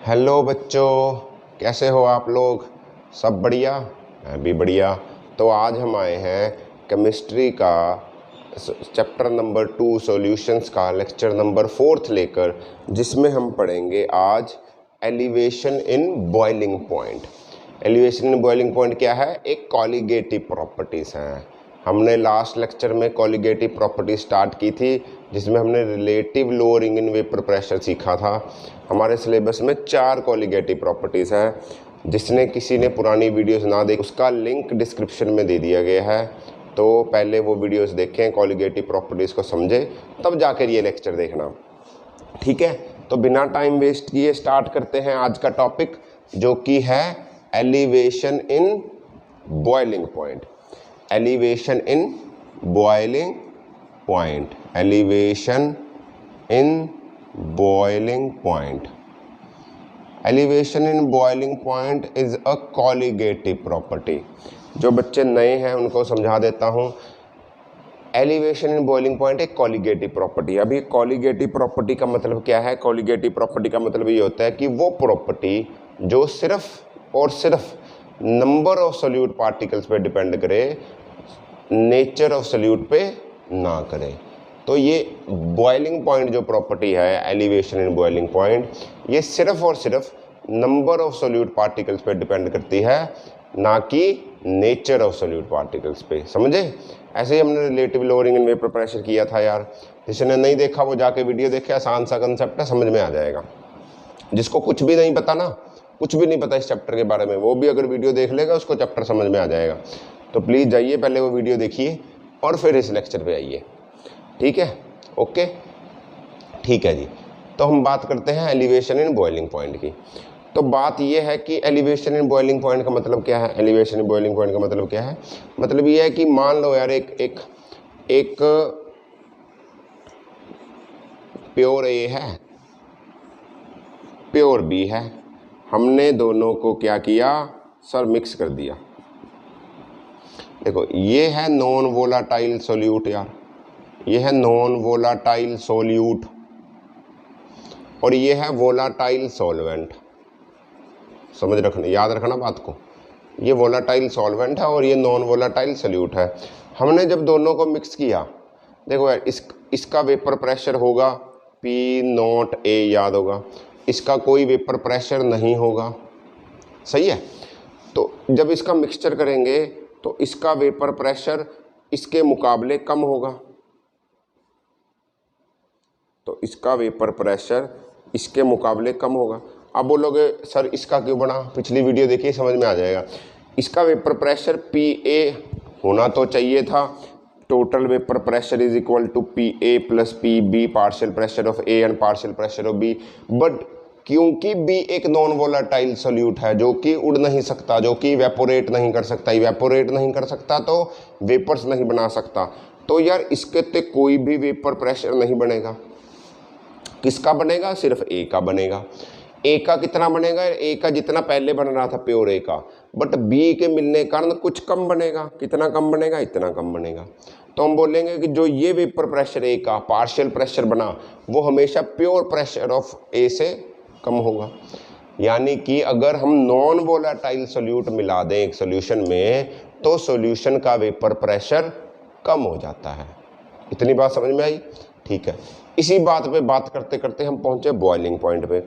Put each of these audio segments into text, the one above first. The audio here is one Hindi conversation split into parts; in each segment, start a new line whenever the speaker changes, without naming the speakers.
हेलो बच्चों, कैसे हो आप लोग? सब बढ़िया? मैं भी बढ़िया। तो आज हम आए हैं केमिस्ट्री का चैप्टर नंबर 2 सॉल्यूशंस का लेक्चर नंबर 4 लेकर, जिसमें हम पढ़ेंगे आज elevation in boiling point. Elevation in boiling point क्या है? एक कॉलिगेटिव प्रॉपर्टीज़ हैं। हमने लास्ट लेक्चर में कॉलिगेटिव प्रॉपर्टी स्टार्ट की थी, जिसमें हमने relative lowering in vapour pressure सीखा था। हमारे सिलेबस में 4 कॉलिगेटिव प्रॉपर्टीज़ हैं। जिसने किसी ने पुरानी वीडियोस ना देखी, उसका लिंक डिस्क्रिप्शन में दे दिया गया है, तो पहले वो वीडियोस देखें, कॉलिगेटिव प्रॉपर्टीज़ को समझें, तब जाकर ये लेक्चर देखना। ठीक है, तो बिना टाइम वेस्ट किए स्टार्ट करते हैं आज का टॉपिक, जो कि है elevation in boiling point. Elevation in boiling point, elevation in boiling point. Elevation in boiling point is a colligative property. जो बच्चे नए हैं उनको समझा देता हूँ। एलिवेशन इन बॉइलिंग पॉइंट एक कॉलिगेटिव प्रॉपर्टी है। अभी कॉलिगेटिव प्रॉपर्टी का मतलब क्या है? कॉलिगेटिव प्रॉपर्टी का मतलब ये होता है कि वो प्रॉपर्टी जो सिर्फ और सिर्फ नंबर ऑफ सोल्यूट पार्टिकल्स पे डिपेंड करे, नेचर ऑफ सोल्यूट पे ना करे। तो ये बॉइलिंग पॉइंट जो प्रॉपर्टी है, एलिवेशन इन बॉइलिंग पॉइंट, ये सिर्फ और सिर्फ नंबर ऑफ सोल्यूट पार्टिकल्स पे डिपेंड करती है, ना कि नेचर ऑफ सोल्यूट पार्टिकल्स पे। समझे? ऐसे ही हमने relative lowering in vapour pressure किया था यार। जिसने नहीं देखा वो जाके वीडियो देखे, आसान सा कंसेप्ट है, समझ में आ जाएगा। जिसको कुछ भी नहीं पता ना, कुछ भी नहीं पता इस चैप्टर के बारे में, वो भी अगर वीडियो देख लेगा उसको चैप्टर समझ में आ जाएगा। तो प्लीज़ जाइए, पहले वो वीडियो देखिए और फिर इस लेक्चर पे आइए। ठीक है? ओके, ठीक है जी। तो हम बात करते हैं एलिवेशन इन बॉइलिंग पॉइंट की। तो बात ये है कि एलिवेशन इन बॉइलिंग पॉइंट का मतलब क्या है? एलिवेशन इन बॉइलिंग पॉइंट का मतलब क्या है? मतलब ये है कि मान लो यार एक प्योर ए है, प्योर बी है। हमने दोनों को क्या किया सर? मिक्स कर दिया। देखो, ये है नॉन वोलाटाइल सोल्यूट यार, ये है नॉन वोलाटाइल सोल्यूट, और ये है वोलाटाइल सॉल्वेंट। समझ रखना, याद रखना बात को। ये वोलाटाइल सॉल्वेंट है और ये नॉन वोलाटाइल सोल्यूट है। हमने जब दोनों को मिक्स किया, देखो यार, इसका वेपर प्रेशर होगा P0A, याद होगा। इसका कोई वेपर प्रेशर नहीं होगा, सही है। तो जब इसका मिक्सचर करेंगे तो इसका वेपर प्रेशर इसके मुकाबले कम होगा, तो इसका वेपर प्रेशर इसके मुकाबले कम होगा। अब बोलोगे सर इसका क्यों बना? पिछली वीडियो देखिए, समझ में आ जाएगा। इसका वेपर प्रेशर PA होना तो चाहिए था। Total vapour pressure is equal to PA plus PB, partial pressure of A and partial pressure of B। But क्योंकि B एक नॉन वोलाटाइल सोल्यूट है, जो कि उड़ नहीं सकता, जो कि इवेपोरेट नहीं कर सकता, इवेपोरेट नहीं कर सकता तो वेपर्स नहीं बना सकता, तो यार इसके ते कोई भी वेपर प्रेशर नहीं बनेगा। किसका बनेगा? सिर्फ A का बनेगा। A का कितना बनेगा? A का जितना पहले बन रहा था प्योर A का, बट B के मिलने के कारण कुछ कम बनेगा। कितना कम बनेगा? इतना कम बनेगा। तो हम बोलेंगे कि जो ये वेपर प्रेशर A का पार्शियल प्रेशर बना, वो हमेशा प्योर प्रेशर ऑफ A से कम होगा। यानी कि अगर हम नॉन वोलाटाइल सोल्यूट मिला दें एक सोल्यूशन में, तो सोल्यूशन का वेपर प्रेशर कम हो जाता है। इतनी बात समझ में आई? ठीक है। इसी बात पे बात करते करते हम पहुंचे बॉइलिंग पॉइंट पे।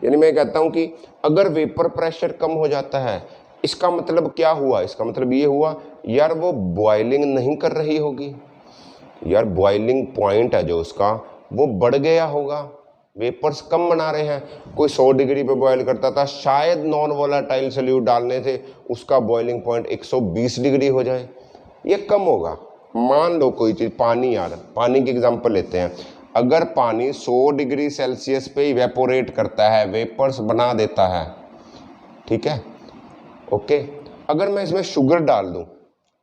यानी मैं कहता हूं कि अगर वेपर प्रेशर कम हो जाता है, इसका मतलब क्या हुआ? इसका मतलब ये हुआ यार वो बॉइलिंग नहीं कर रही होगी, यार बॉइलिंग पॉइंट है जो उसका वो बढ़ गया होगा, वेपर्स कम बना रहे हैं। कोई 100 डिग्री पे बॉयल करता था, शायद नॉन वोलाटाइल सोल्यूट डालने से उसका बॉइलिंग पॉइंट 120 डिग्री हो जाए, ये कम होगा। मान लो कोई चीज़, पानी, यार पानी की एग्जांपल लेते हैं। अगर पानी 100 डिग्री सेल्सियस पे इवेपोरेट करता है, वेपर्स बना देता है, ठीक है, ओके। अगर मैं इसमें शुगर डाल दूं,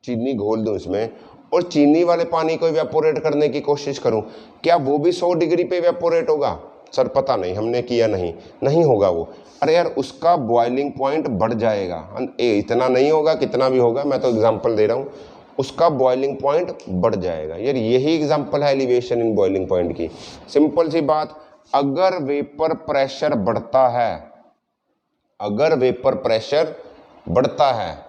चीनी घोल दूं इसमें, और चीनी वाले पानी को इवेपोरेट करने की कोशिश करूं, क्या वो भी 100 डिग्री पे इवेपोरेट होगा? सर पता नहीं, हमने किया नहीं होगा वो। अरे यार उसका बॉइलिंग पॉइंट बढ़ जाएगा। इतना नहीं होगा, कितना भी होगा, मैं तो एग्जांपल दे रहा हूँ, उसका बॉइलिंग पॉइंट बढ़ जाएगा। यार यही एग्जांपल है एलिवेशन इन बॉइलिंग पॉइंट की। सिंपल सी बात, अगर वेपर प्रेशर बढ़ता है अगर वेपर प्रेशर बढ़ता है,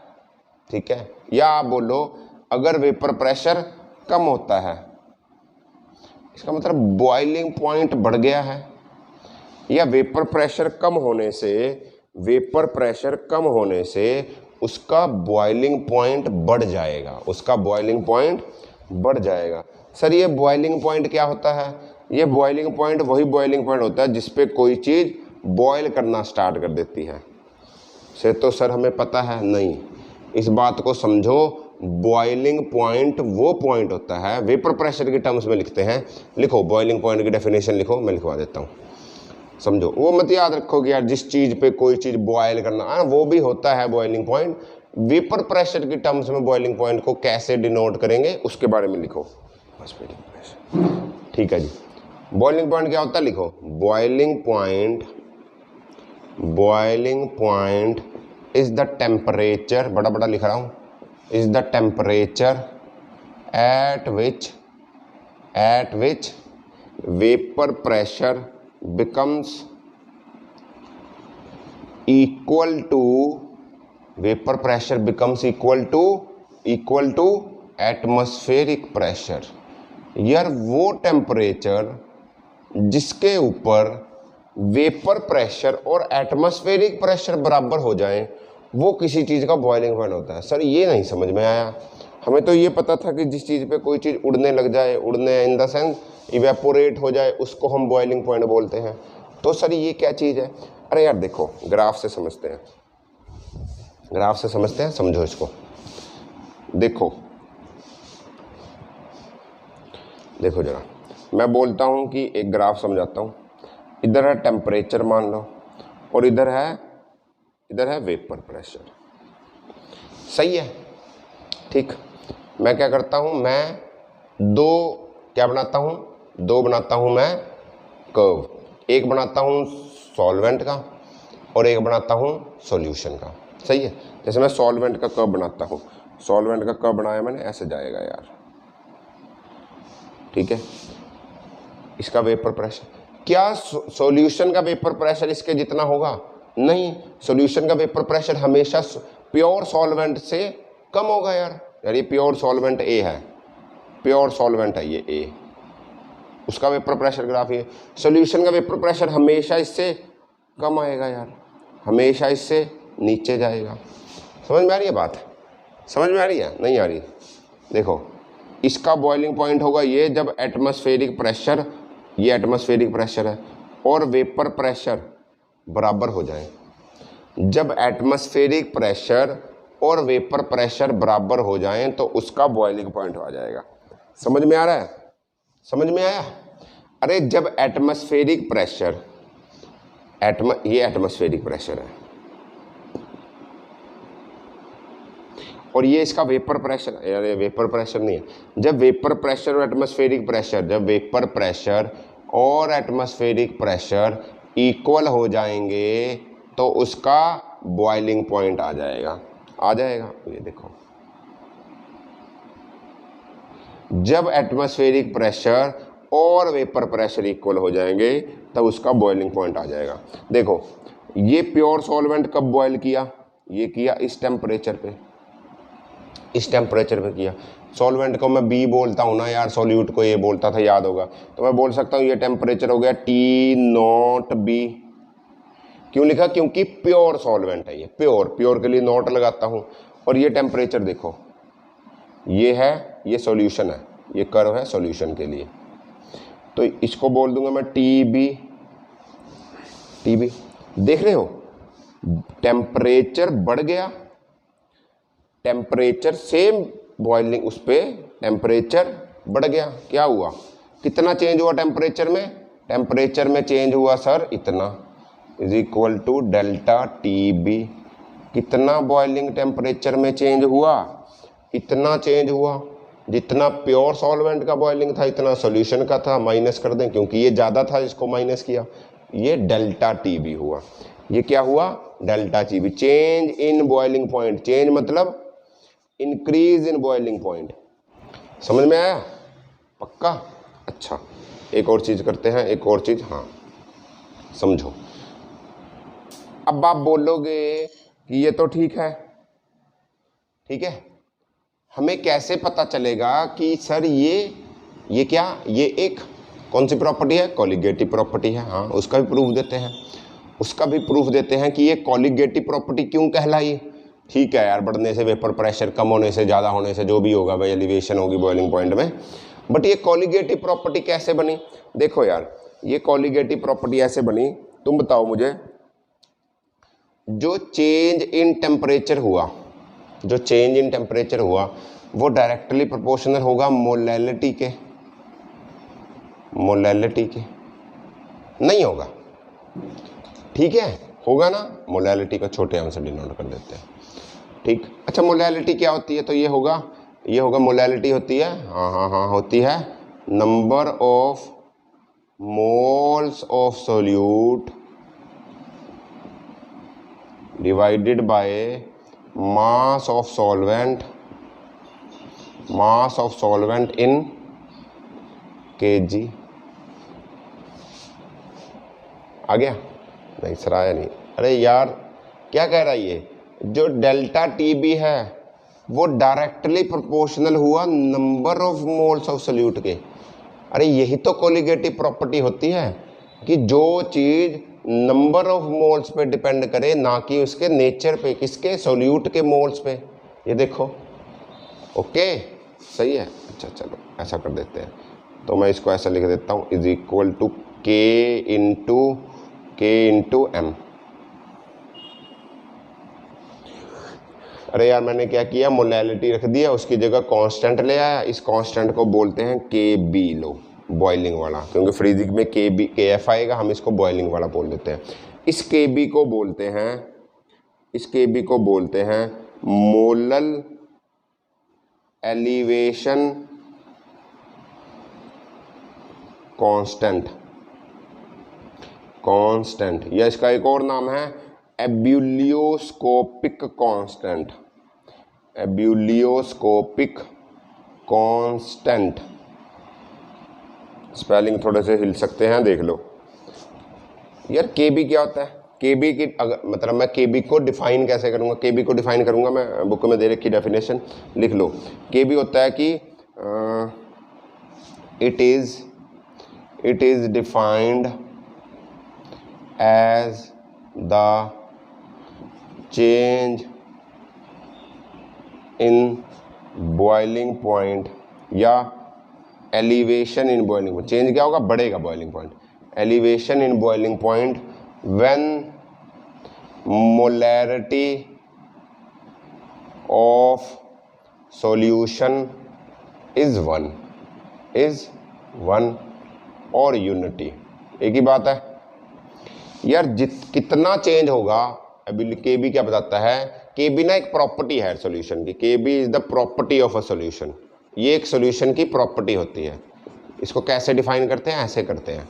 ठीक है, या आप बोलो अगर वेपर प्रेशर कम होता है, इसका मतलब बॉइलिंग पॉइंट बढ़ गया है, या वेपर प्रेशर कम होने से, वेपर प्रेशर कम होने से उसका बॉइलिंग पॉइंट बढ़ जाएगा, उसका बॉइलिंग पॉइंट बढ़ जाएगा। सर ये बॉइलिंग पॉइंट क्या होता है? ये बॉइलिंग पॉइंट वही बॉइलिंग पॉइंट होता है जिस पे कोई चीज़ बॉयल करना स्टार्ट कर देती है। से तो सर हमें पता है नहीं, इस बात को समझो। बॉइलिंग पॉइंट वो पॉइंट होता है, वेपर प्रेशर के टर्म्स में लिखते हैं। लिखो बॉइलिंग पॉइंट की डेफिनेशन लिखो, मैं लिखवा देता हूँ, समझो। वो मत याद रखो कि यार जिस चीज़ पे कोई चीज़ बॉयल करना, वो भी होता है बॉइलिंग पॉइंट। वेपर प्रेशर की टर्म्स में बॉइलिंग पॉइंट को कैसे डिनोट करेंगे उसके बारे में लिखो। ठीक है जी। बॉइलिंग पॉइंट क्या होता है? लिखो boiling point is the temperature, बड़ा बड़ा लिख रहा हूँ, is the temperature at which vapour pressure becomes equal to, vapor pressure becomes equal to atmospheric pressure। यार वो टेम्परेचर जिसके ऊपर वेपर प्रेशर और एटमॉस्फेरिक प्रेशर बराबर हो जाए वो किसी चीज़ का बॉइलिंग पॉइंट होता है। सर ये नहीं समझ में आया, हमें तो ये पता था कि जिस चीज़ पे कोई चीज़ उड़ने लग जाए, उड़ने इन द सेंस इवेपोरेट हो जाए, उसको हम बॉइलिंग पॉइंट बोलते हैं। तो सर ये क्या चीज़ है? अरे यार देखो ग्राफ से समझते हैं, ग्राफ से समझते हैं, समझो इसको। देखो देखो जरा, मैं बोलता हूँ कि एक ग्राफ समझाता हूँ। इधर है टेम्परेचर मान लो, और इधर है वेपर प्रेशर, सही है, ठीक। मैं क्या करता हूँ, मैं दो बनाता हूँ मैं कर्व, एक बनाता हूँ सॉल्वेंट का और एक बनाता हूँ सॉल्यूशन का, सही है। जैसे मैं सॉल्वेंट का कर्व बनाता हूँ, सॉल्वेंट का कर्व बनाया मैंने, ऐसे जाएगा यार, ठीक है। इसका वेपर प्रेशर, क्या सॉल्यूशन का वेपर प्रेशर इसके जितना होगा? नहीं, सॉल्यूशन का वेपर प्रेशर हमेशा प्योर सॉल्वेंट से कम होगा यार। ये प्योर सॉल्वेंट ए है, प्योर सॉल्वेंट है ये ए, उसका वेपर प्रेशर ग्राफ ये। सॉल्यूशन का वेपर प्रेशर हमेशा इससे कम आएगा यार, हमेशा इससे नीचे जाएगा। समझ में आ रही है बात? समझ में आ रही है? नहीं आ रही? देखो इसका बॉइलिंग पॉइंट होगा ये जब एटमॉस्फेरिक प्रेशर, ये एटमॉस्फेरिक प्रेशर है, और वेपर प्रेशर बराबर हो जाए। जब एटमॉस्फेरिक प्रेशर और वेपर प्रेशर बराबर हो जाएं तो उसका बॉइलिंग पॉइंट आ जाएगा। समझ में आ रहा है? समझ में आया? अरे जब एटमॉस्फेरिक प्रेशर, ये एटमॉस्फेरिक प्रेशर है और ये इसका वेपर प्रेशर, यार ये वेपर प्रेशर नहीं है। जब वेपर प्रेशर और एटमॉस्फेरिक प्रेशर, जब वेपर प्रेशर और एटमॉस्फेरिक प्रेशर इक्वल हो जाएंगे तो उसका बॉइलिंग पॉइंट आ जाएगा। ये देखो, जब एटमॉस्फेरिक प्रेशर और वेपर प्रेशर इक्वल हो जाएंगे तब उसका बॉइलिंग पॉइंट आ जाएगा। देखो ये प्योर सॉल्वेंट कब बॉयल किया? ये किया इस टेम्परेचर पे, इस टेम्परेचर पे किया। सॉल्वेंट को मैं बी बोलता हूँ ना यार, सॉल्यूट को ये बोलता था, याद होगा। तो मैं बोल सकता हूँ ये टेम्परेचर हो गया T0B। क्यों लिखा? क्योंकि प्योर सॉल्वेंट है ये, प्योर के लिए नॉट लगाता हूँ। और ये टेम्परेचर देखो, ये है, ये सॉल्यूशन है, ये कर्व है सॉल्यूशन के लिए, तो इसको बोल दूंगा मैं TB। देख रहे हो टेम्परेचर बढ़ गया, टेम्परेचर सेम बॉइलिंग, उस पर टेम्परेचर बढ़ गया। क्या हुआ? कितना चेंज हुआ टेम्परेचर में? टेम्परेचर में चेंज हुआ सर इतना, is equal to delta TB। कितना बॉइलिंग टेम्परेचर में चेंज हुआ? इतना चेंज हुआ। जितना प्योर सॉल्वेंट का बॉइलिंग था इतना सॉल्यूशन का था, माइनस कर दें क्योंकि ये ज़्यादा था, इसको माइनस किया, ये डेल्टा TB हुआ। ये क्या हुआ? Delta TB, change in boiling point. Change मतलब इंक्रीज इन बॉइलिंग पॉइंट। समझ में आया? पक्का? अच्छा, एक और चीज़ करते हैं, एक और चीज़, हाँ समझो। अब आप बोलोगे कि ये तो ठीक है, ठीक है, हमें कैसे पता चलेगा कि सर ये क्या, ये एक कौन सी प्रॉपर्टी है, कॉलिगेटिव प्रॉपर्टी है। हाँ, उसका भी प्रूफ देते हैं, उसका भी प्रूफ देते हैं कि ये कॉलिगेटिव प्रॉपर्टी क्यों कहलाई। ठीक है यार, बढ़ने से वेपर प्रेशर, कम होने से, ज़्यादा होने से, जो भी होगा भाई, एलिवेशन होगी बॉइलिंग पॉइंट में, बट ये कॉलिगेटिव प्रॉपर्टी कैसे बनी। देखो यार, ये कॉलिगेटिव प्रॉपर्टी ऐसे बनी, तुम बताओ मुझे, जो चेंज इन टेम्परेचर हुआ, जो चेंज इन टेम्परेचर हुआ वो डायरेक्टली प्रोपोर्शनल होगा मोलैलिटी के, मोलैलिटी के नहीं होगा, ठीक है, होगा ना, मोलैलिटी का छोटे हम से डिनोट कर देते हैं, ठीक। अच्छा, मोलैलिटी क्या होती है, तो ये होगा मोलैलिटी होती है, हाँ होती है number of moles of solute divided by mass of solvent in kg। आ गया? नहीं सर, आया नहीं। अरे यार, क्या कह रहा है ये, जो डेल्टा TB है वो डायरेक्टली प्रोपोर्शनल हुआ number of moles of solute के। अरे यही तो कोलिगेटिव प्रॉपर्टी होती है कि जो चीज़ नंबर ऑफ मोल्स पे डिपेंड करे, ना कि उसके नेचर पे, किसके, सोल्यूट के मोल्स पे। ये देखो, ओके, सही है। अच्छा चलो ऐसा कर देते हैं, तो मैं इसको ऐसा लिख देता हूँ, इज इक्वल टू के इंटू एम। अरे यार, मैंने क्या किया, मोलैलिटी रख दिया, उसकी जगह कांस्टेंट ले आया। इस कांस्टेंट को बोलते हैं KB, लो बॉइलिंग वाला, क्योंकि फ्रीजिंग में KF आएगा, हम इसको बॉइलिंग वाला बोल देते हैं। इस KB को बोलते हैं मोलल एलिवेशन कांस्टेंट, या इसका एक और नाम है एब्यूलियोस्कोपिक कांस्टेंट। स्पेलिंग थोड़े से हिल सकते हैं, देख लो यार। KB क्या होता है, KB की मतलब मैं KB को डिफाइन कैसे करूँगा, KB को डिफाइन करूँगा मैं, बुक में दे रखी डेफिनेशन लिख लो। KB होता है कि it is defined as the change in boiling point या elevation in boiling point। Change क्या होगा, बढ़ेगा boiling point, elevation in boiling point when molarity of solution is 1 और यूनिटी, एक ही बात है यार। कितना चेंज होगा, अभी KB क्या बताता है, KB ना एक प्रॉपर्टी है सॉल्यूशन की, KB is the property of a solution. ये एक सॉल्यूशन की प्रॉपर्टी होती है। इसको कैसे डिफाइन करते हैं, ऐसे करते हैं,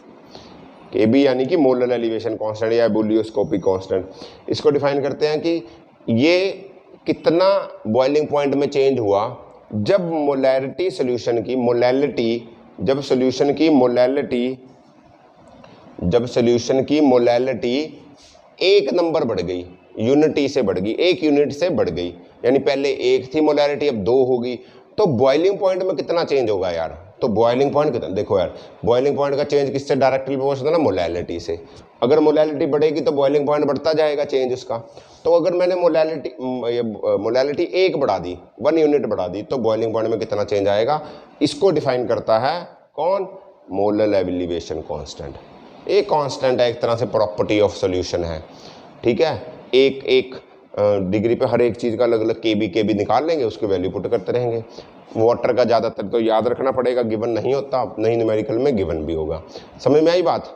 KB यानी कि मोलर एलिवेशन कांस्टेंट या एब्यूलियोस्कोपिक कांस्टेंट। इसको डिफाइन करते हैं कि ये कितना बॉइलिंग पॉइंट में चेंज हुआ जब मोलैरिटी सॉल्यूशन की मोलैलिटी, जब सॉल्यूशन की मोलैलिटी एक नंबर बढ़ गई, यूनिटी से बढ़ गई, एक यूनिट से बढ़ गई, यानी पहले एक थी मोलैलिटी, अब 2 होगी, तो बॉइलिंग पॉइंट में कितना चेंज होगा यार। तो बॉइलिंग पॉइंट कितना, देखो यार, बॉइलिंग पॉइंट का चेंज किससे डायरेक्टली प्रोपोर्शनल है, मोलैलिटी से। अगर मोलैलिटी बढ़ेगी तो बॉइलिंग पॉइंट बढ़ता जाएगा चेंज उसका। तो अगर मैंने मोलैलिटी 1 बढ़ा दी, 1 यूनिट बढ़ा दी, तो बॉइलिंग पॉइंट में कितना चेंज आएगा। इसको डिफाइन करता है कौन, मोलर एलिवेशन कांस्टेंट। एक कांस्टेंट है, एक तरह से प्रॉपर्टी ऑफ सॉल्यूशन है, ठीक है। एक डिग्री पे हर एक चीज़ का अलग अलग KB निकाल लेंगे, उसकी वैल्यू पुट करते रहेंगे। वाटर का ज़्यादातर तो याद रखना पड़ेगा, गिवन नहीं होता, नहीं न्यूमेरिकल में गिवन भी होगा। समझ में आई बात,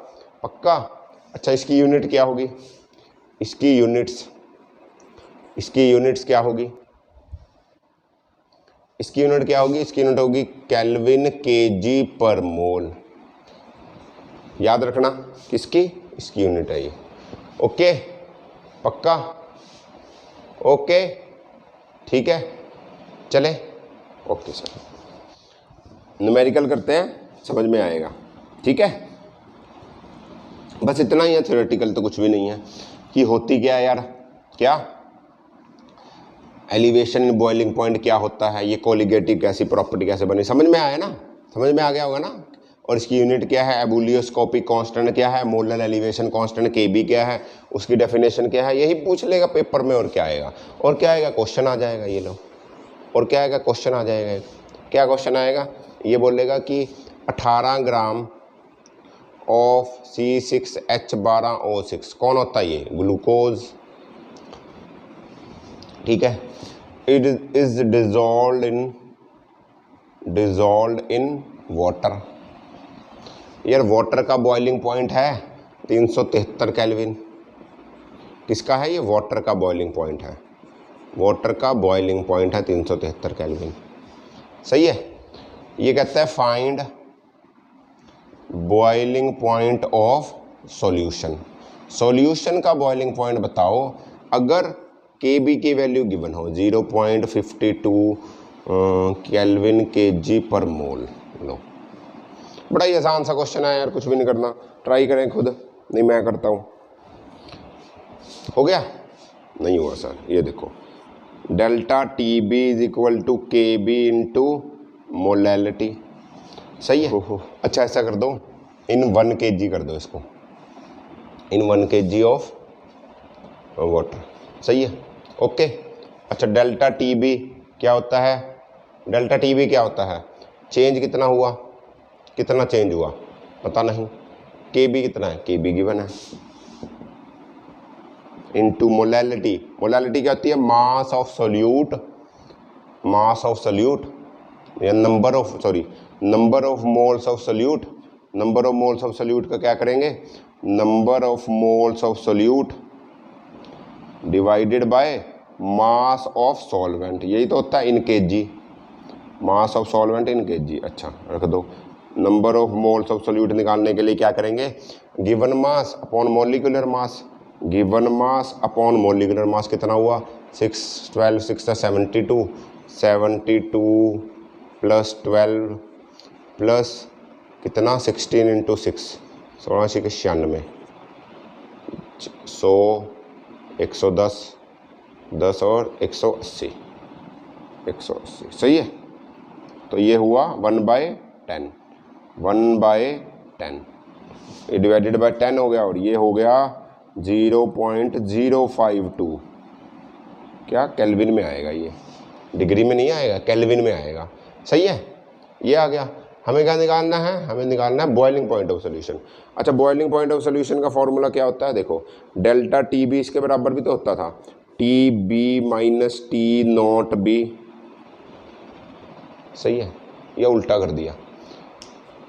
पक्का। अच्छा, इसकी यूनिट क्या होगी, इसकी यूनिट्स क्या होगी, इसकी यूनिट होगी केल्विन kg पर मोल। याद रखना, किसकी, इसकी यूनिट है ये। ओके, पक्का, ओके, ठीक है, चले, ओके सर। न्यूमेरिकल करते हैं, समझ में आएगा, ठीक है। बस इतना ही है, थ्योरेटिकल तो कुछ भी नहीं है। कि होती क्या है यार, क्या एलिवेशन इन बॉइलिंग पॉइंट क्या होता है, ये कोलिगेटिव कैसी प्रॉपर्टी कैसे बनी, समझ में आया ना, समझ में आ गया होगा ना। और इसकी यूनिट क्या है, एबुलियोस्कोपिक कांस्टेंट क्या है, मोलर एलिवेशन कांस्टेंट केबी क्या है, उसकी डेफिनेशन क्या है, यही पूछ लेगा पेपर में। और क्या आएगा, और क्या आएगा, क्वेश्चन आ जाएगा ये लो। और क्या आएगा, क्वेश्चन आ जाएगा। क्या क्वेश्चन आएगा, ये बोलेगा कि 18 ग्राम ऑफ C6H12O6 कौन होता है, ये ग्लूकोज, ठीक है। It is dissolve in water. यार वाटर का बॉइलिंग पॉइंट है 373 केल्विन। किसका है ये, वाटर का बॉइलिंग पॉइंट है, वाटर का बॉइलिंग पॉइंट है 373 केल्विन, सही है। ये कहता है find boiling point of solution. Solution का बॉइलिंग पॉइंट बताओ अगर Kb की वैल्यू गिवन हो 0.52 केल्विन Kg पर मोल। लो, बड़ा ही आसान सा क्वेश्चन है यार, कुछ भी नहीं करना, ट्राई करें खुद, नहीं मैं करता हूँ। हो गया, नहीं हुआ सर, ये देखो delta TB is equal to KB into molality, सही है। अच्छा ऐसा कर दो, इन 1 kg कर दो इसको, इन 1 kg ऑफ वाटर, सही है, ओके। अच्छा डेल्टा TB क्या होता है, डेल्टा TB क्या होता है, चेंज कितना हुआ, कितना चेंज हुआ पता नहीं, KB कितना है, KB गिवन है, इनटू मोलैलिटी। मोलैलिटी क्या होती है, mass of solute, mass of solute या number of moles of solute. Number of moles of solute का क्या करेंगे, number of moles of solute divided by mass of solvent, यही तो होता है in kg, mass of solvent in kg। अच्छा रख दो, number of moles of solute निकालने के लिए क्या करेंगे, गिवन मास अपॉन मॉलिक्यूलर मास, given mass upon molecular mass कितना हुआ 6 12 6 72 72 प्लस 12 प्लस कितना 16 इंटू 6 16 के 96 100 110 10 और 180 180, सही है। तो ये हुआ 1/10 1/10, ये डिवाइडेड बाय 10 हो गया, और ये हो गया 0.052, क्या केल्विन में आएगा, ये डिग्री में नहीं आएगा, केल्विन में आएगा, सही है। ये आ गया, हमें क्या निकालना है, हमें निकालना है बॉइलिंग पॉइंट ऑफ सोल्यूशन। अच्छा बॉइलिंग पॉइंट ऑफ सोल्यूशन का फॉर्मूला क्या होता है, देखो डेल्टा TB इसके बराबर भी तो होता था, TB माइनस T0B, सही है, या उल्टा कर दिया।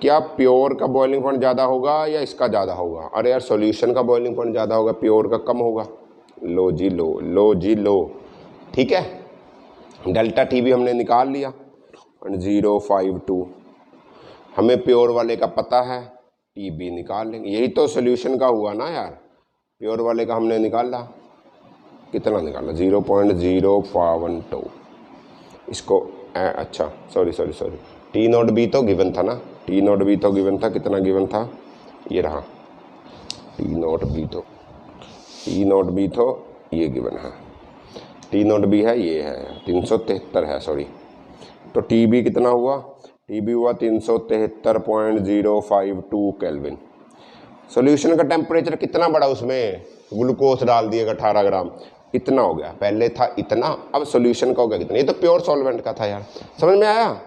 क्या प्योर का बॉइलिंग पॉइंट ज़्यादा होगा या इसका ज़्यादा होगा, अरे यार सॉल्यूशन का बॉइलिंग पॉइंट ज़्यादा होगा, प्योर का कम होगा, लो जी लो, लो जी लो, ठीक है। डेल्टा TB हमने निकाल लिया 0.52, हमें प्योर वाले का पता है, TB निकाल लेंगे, यही तो सॉल्यूशन का हुआ ना यार, प्योर वाले का हमने निकाला, कितना निकाला 0.052, इसको अच्छा सॉरी T0B तो गिवन था ना, T0B तो गिवन था, कितना गिवन था, ये रहा T0B तो ये गिवन है, T0B है, ये है 373 है, सॉरी। तो TB कितना हुआ, TB हुआ 373.052 केल्विन। सॉल्यूशन का टेम्परेचर कितना बढ़ा, उसमें ग्लूकोज डाल दिएगा 18 ग्राम, इतना हो गया, पहले था इतना, अब सॉल्यूशन का हो गया कितना, ये तो प्योर सॉल्वेंट का था यार, समझ में आया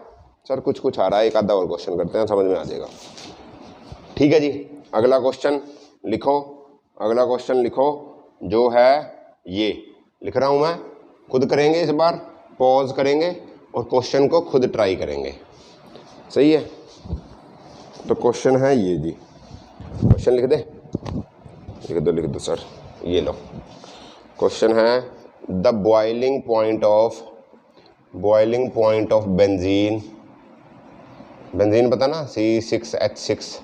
सर, कुछ आ रहा है, एक आधा और क्वेश्चन करते हैं, समझ में आ जाएगा, ठीक है जी। अगला क्वेश्चन लिखो, अगला क्वेश्चन लिखो, जो है ये लिख रहा हूँ मैं, खुद करेंगे इस बार, पॉज करेंगे और क्वेश्चन को खुद ट्राई करेंगे, सही है। तो क्वेश्चन है ये जी, क्वेश्चन लिख दो सर, ये लो क्वेश्चन है, the boiling point of benzene, benzene पता ना C6H6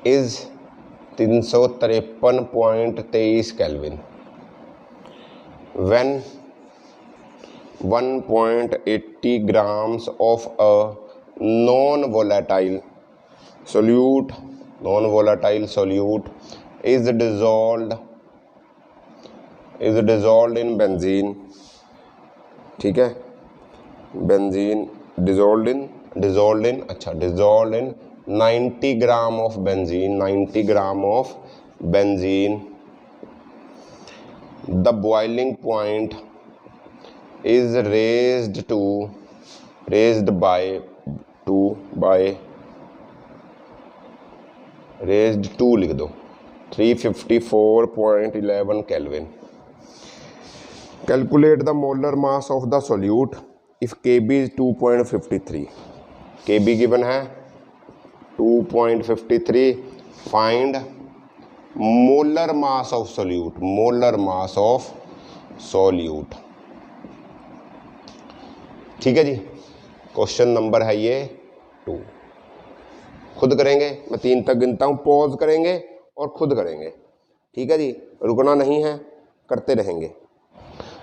is 353.23 kelvin when 1.80 grams of a non-volatile solute is dissolved is dissolve in benzene, ठीक है, बेंजीन डिजोल्व इन अच्छा dissolve in 90 gram of benzene, 90 gram of benzene, the boiling point is raised to लिख दो 354.11 kelvin. Calculate the molar mass of the solute if Kb is 2.53, Kb given है 2.53, find molar mass of solute, molar mass of solute, ठीक है जी। क्वेश्चन नंबर है ये 2, खुद करेंगे, मैं 3 तक गिनता हूँ, पॉज करेंगे और खुद करेंगे, ठीक है जी, रुकना नहीं है, करते रहेंगे।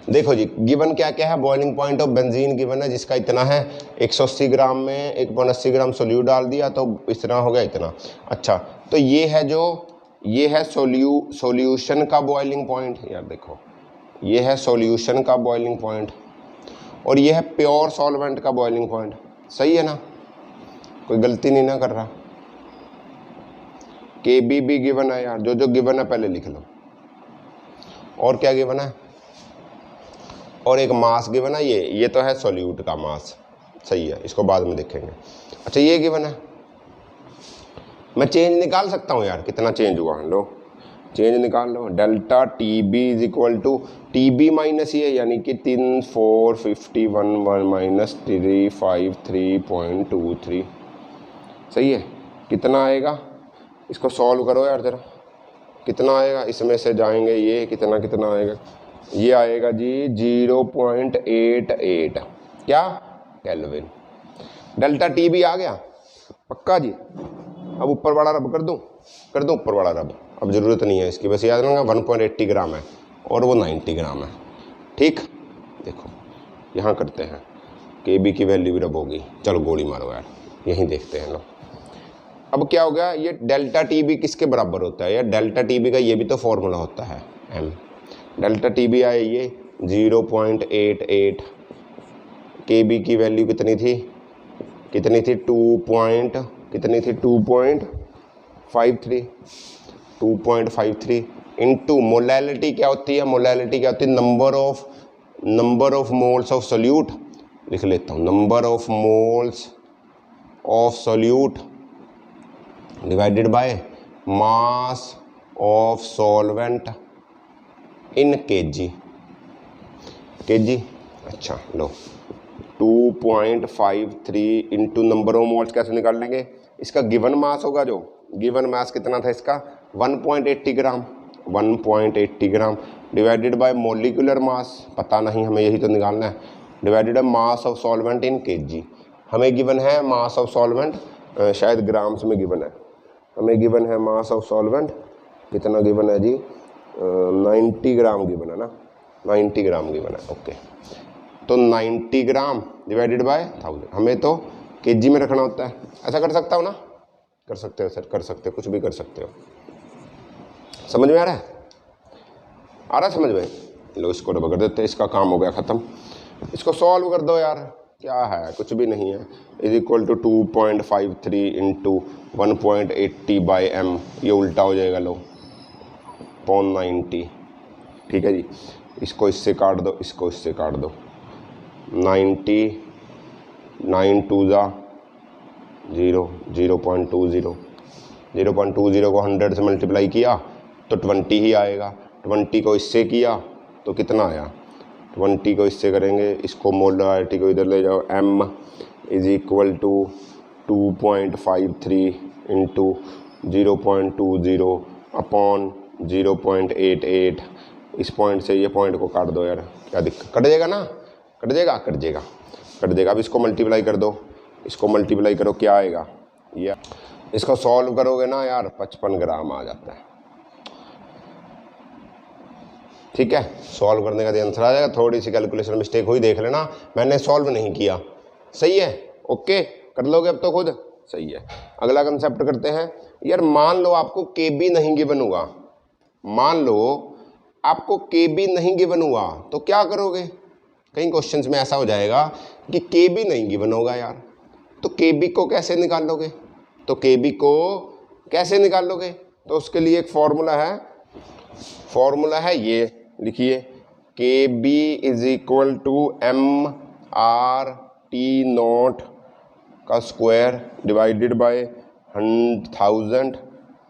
देखो जी गिवन क्या क्या है, boiling point of benzene given है जिसका इतना है, 180 ग्राम में 1.80 ग्राम सोल्यूट डाल दिया तो इतना हो गया इतना। अच्छा तो ये है जो ये है सॉल्यूशन का बॉइलिंग पॉइंट, यार देखो ये है सॉल्यूशन का बॉइलिंग पॉइंट और ये है प्योर सॉल्वेंट का बॉइलिंग पॉइंट, सही है ना, कोई गलती नहीं ना कर रहा। Kb भी गिवन है यार, जो गिवन है पहले लिख लो, और क्या गिवन है, और एक मास गिवन है, ये तो है सॉल्यूट का मास, सही है, इसको बाद में देखेंगे। अच्छा ये गिवन है, मैं चेंज निकाल सकता हूँ यार, कितना चेंज हुआ, लो चेंज निकाल लो, delta TB is equal to TB minus ये यानी कि 3,451 माइनस 353.23, सही है, कितना आएगा, इसको सॉल्व करो यार ज़रा, कितना आएगा, इसमें से जाएंगे ये कितना आएगा, ये आएगा जी 0.88 क्या केल्विन। डेल्टा TB आ गया पक्का जी। अब ऊपर वाला रब कर दूं ऊपर वाला रब, अब ज़रूरत नहीं है इसकी, बस याद रखना 1.80 ग्राम है और वो 90 ग्राम है, ठीक। देखो यहाँ करते हैं, Kb की वैल्यू भी रब होगी, चलो गोली मारो यार, यहीं देखते हैं लोग। अब क्या हो गया, ये डेल्टा TB किसके बराबर होता है यार, डेल्टा TB का ये भी तो फॉर्मूला होता है m, डेल्टा TB आए ये 0.88, Kb की वैल्यू कितनी थी 2.53 इंटू मोलैलिटी क्या होती है, मोलैलिटी क्या होती है, number of moles of solute, लिख लेता हूँ, number of moles of solute divided by mass of solvent in KG. अच्छा लो 2.53 इंटू नंबर ऑफ मोल्स कैसे निकाल लेंगे, इसका गिवन मास होगा, जो गिवन मास कितना था इसका 1.80 ग्राम, 1.80 gram divided by molecular mass, पता नहीं हमें यही तो निकालना है, divided by mass of solvent in KG. हमें गिवन है मास ऑफ सॉल्वेंट, शायद ग्राम्स में गिवन है, हमें गिवन है मास ऑफ सॉल्वेंट कितना गिवन है जी, 90 ग्राम गिवन है ना, 90 ग्राम गिवन है, ओके। तो 90 ग्राम डिवाइडेड बाय 1000, हमें तो केजी में रखना होता है, ऐसा कर सकता हो ना, कर सकते हो सर, कर सकते हो, कुछ भी कर सकते हो, समझ में आ रहा है समझ में, लो इसको डबल कर देते हैं, इसका काम हो गया ख़त्म, इसको सॉल्व कर दो यार, क्या है कुछ भी नहीं है, is equal to 2.53 into 1.80 by m, ये उल्टा हो जाएगा लो 0.90, ठीक है जी, इसको इससे काट दो, इसको इससे काट दो, 90 9 2 जा 0, 0.20, 0.20 को 100 से मल्टीप्लाई किया तो 20 ही आएगा, 20 को इससे किया तो कितना आया, 20 को इससे करेंगे, इसको मोलैलिटी को इधर ले जाओ, m is equal to 2.53 into 0.20 upon 0.88, इस पॉइंट से ये पॉइंट को काट दो यार, क्या दिक्कत, कट जाएगा ना, कट जाएगा। अब इसको मल्टीप्लाई कर दो, इसको मल्टीप्लाई करो, क्या आएगा, ये इसको सॉल्व करोगे ना यार 55 ग्राम आ जाता है, ठीक है, सॉल्व करने का आंसर आ जाएगा। थोड़ी सी कैलकुलेशन मिस्टेक हुई देख लेना, मैंने सॉल्व नहीं किया, सही है, ओके कर लोगे अब तो खुद, सही है। अगला कंसेप्ट करते हैं यार, मान लो आपको Kb नहीं गिवन होगा, मान लो आपको के बी नहीं गिवन हुआ तो क्या करोगे? कई क्वेश्चंस में ऐसा हो जाएगा कि के बी नहीं गिवन होगा यार, तो के बी को कैसे निकालोगे? तो के बी को कैसे निकालोगे? तो उसके लिए एक फॉर्मूला है ये लिखिए, K B is equal to M R T not का square divided by 1000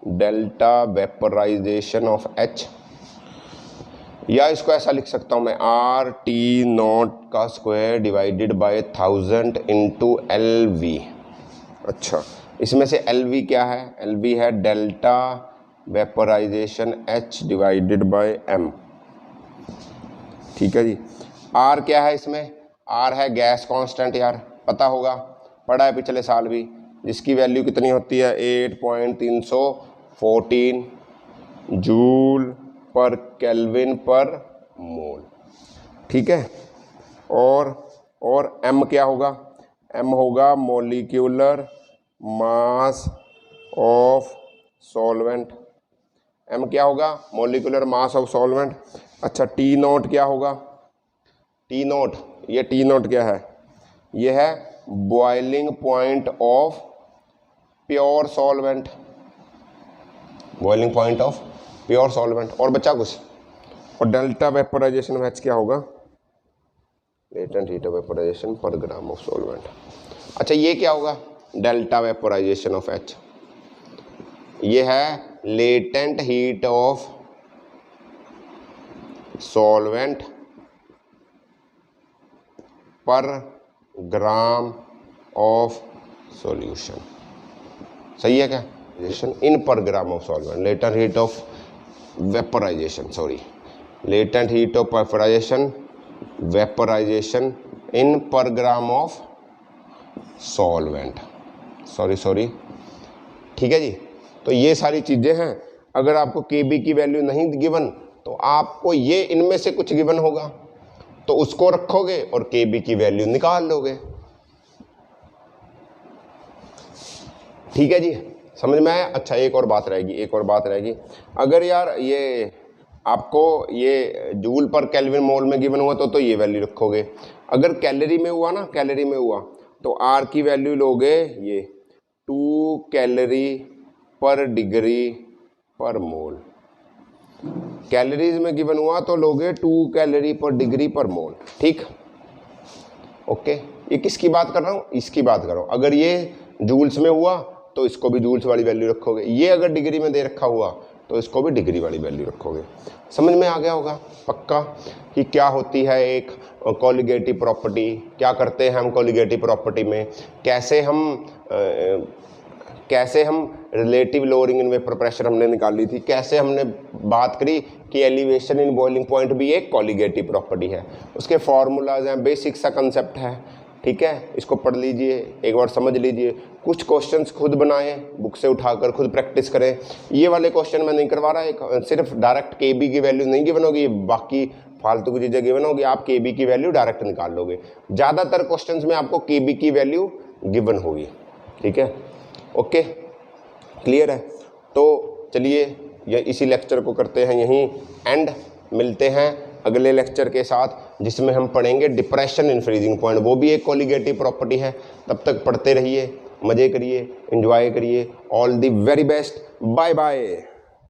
delta vaporisation of H, या इसको ऐसा लिख सकता हूँ मैं, आर टी नॉट का square divided by 1000 into L V. अच्छा, इसमें से एल वी क्या है? एल वी है delta vaporisation H divided by M. ठीक है जी। आर क्या है इसमें? आर है गैस कांस्टेंट यार, पता होगा, पढ़ा है पिछले साल भी, जिसकी वैल्यू कितनी होती है? 8.314 जूल पर केल्विन पर मोल। ठीक है। और एम क्या होगा? एम होगा molecular mass of solvent. M क्या होगा? Molecular mass of solvent. अच्छा, टी नॉट क्या होगा? टी नॉट, ये टी नॉट क्या है? ये है boiling point of pure solvent, boiling point of pure solvent. और बचा कुछ? और डेल्टा वेपराइजेशन ऑफ एच क्या होगा? लेटेंट हीट ऑफ वेपराइजेशन पर ग्राम ऑफ सॉल्वेंट। अच्छा, ये क्या होगा? डेल्टा वेपराइजेशन ऑफ एच, ये है लेटेंट हीट ऑफ सॉल्वेंट पर ग्राम ऑफ सॉल्यूशन। सही है क्या? In per gram of solvent, latent heat of vaporisation, latent heat of vaporisation in per gram of solvent. ठीक है जी। तो ये सारी चीज़ें हैं। अगर आपको के बी की वैल्यू नहीं गिवन तो आपको ये इनमें से कुछ गिवन होगा तो उसको रखोगे और के बी की वैल्यू निकाल लोगे। ठीक है जी, समझ में आया? अच्छा, एक और बात रहेगी। अगर यार ये आपको ये जूल पर केल्विन मोल में गिवन हुआ तो ये वैल्यू रखोगे। अगर कैलोरी में हुआ तो आर की वैल्यू लोगे ये 2 कैलोरी पर डिग्री पर मोल। कैलोरीज में गिवन हुआ तो लोगे 2 कैलोरी पर डिग्री पर मोल। ठीक, ओके। ये किसकी बात कर रहा हूँ? इसकी बात कर रहा हूँ। अगर ये जूल्स में हुआ तो इसको भी जूल्स वाली वैल्यू रखोगे। ये अगर डिग्री में दे रखा हुआ तो इसको भी डिग्री वाली वैल्यू रखोगे। समझ में आ गया होगा पक्का कि क्या होती है एक कोलिगेटिव प्रॉपर्टी, क्या करते हैं हम कोलिगेटिव प्रॉपर्टी में, कैसे हम relative lowering in vapour pressure हमने निकाली थी, कैसे हमने बात करी कि एलिवेशन इन बॉइलिंग पॉइंट भी एक कोलिगेटिव प्रॉपर्टी है। उसके फॉर्मूलाज हैं, बेसिक सा कंसेप्ट है। ठीक है, इसको पढ़ लीजिए, एक बार समझ लीजिए, कुछ क्वेश्चंस खुद बनाएं, बुक से उठाकर खुद प्रैक्टिस करें। ये वाले क्वेश्चन मैं नहीं करवा रहा, एक सिर्फ डायरेक्ट के बी की वैल्यू नहीं गिवन होगी, बाकी फालतू की चीज़ें गिवन होगी, आप के बी की वैल्यू डायरेक्ट निकाल लोगे। ज़्यादातर क्वेश्चंस में आपको के बी की वैल्यू गिवन होगी। ठीक है, ओके, क्लियर है? तो चलिए ये इसी लेक्चर को करते हैं यहीं एंड, मिलते हैं अगले लेक्चर के साथ जिसमें हम पढ़ेंगे डिप्रेशन इन फ्रीजिंग पॉइंट। वो भी एक कोलिगेटिव प्रॉपर्टी है। तब तक पढ़ते रहिए, मज़े करिए, एंजॉय करिए। All the very best, bye bye.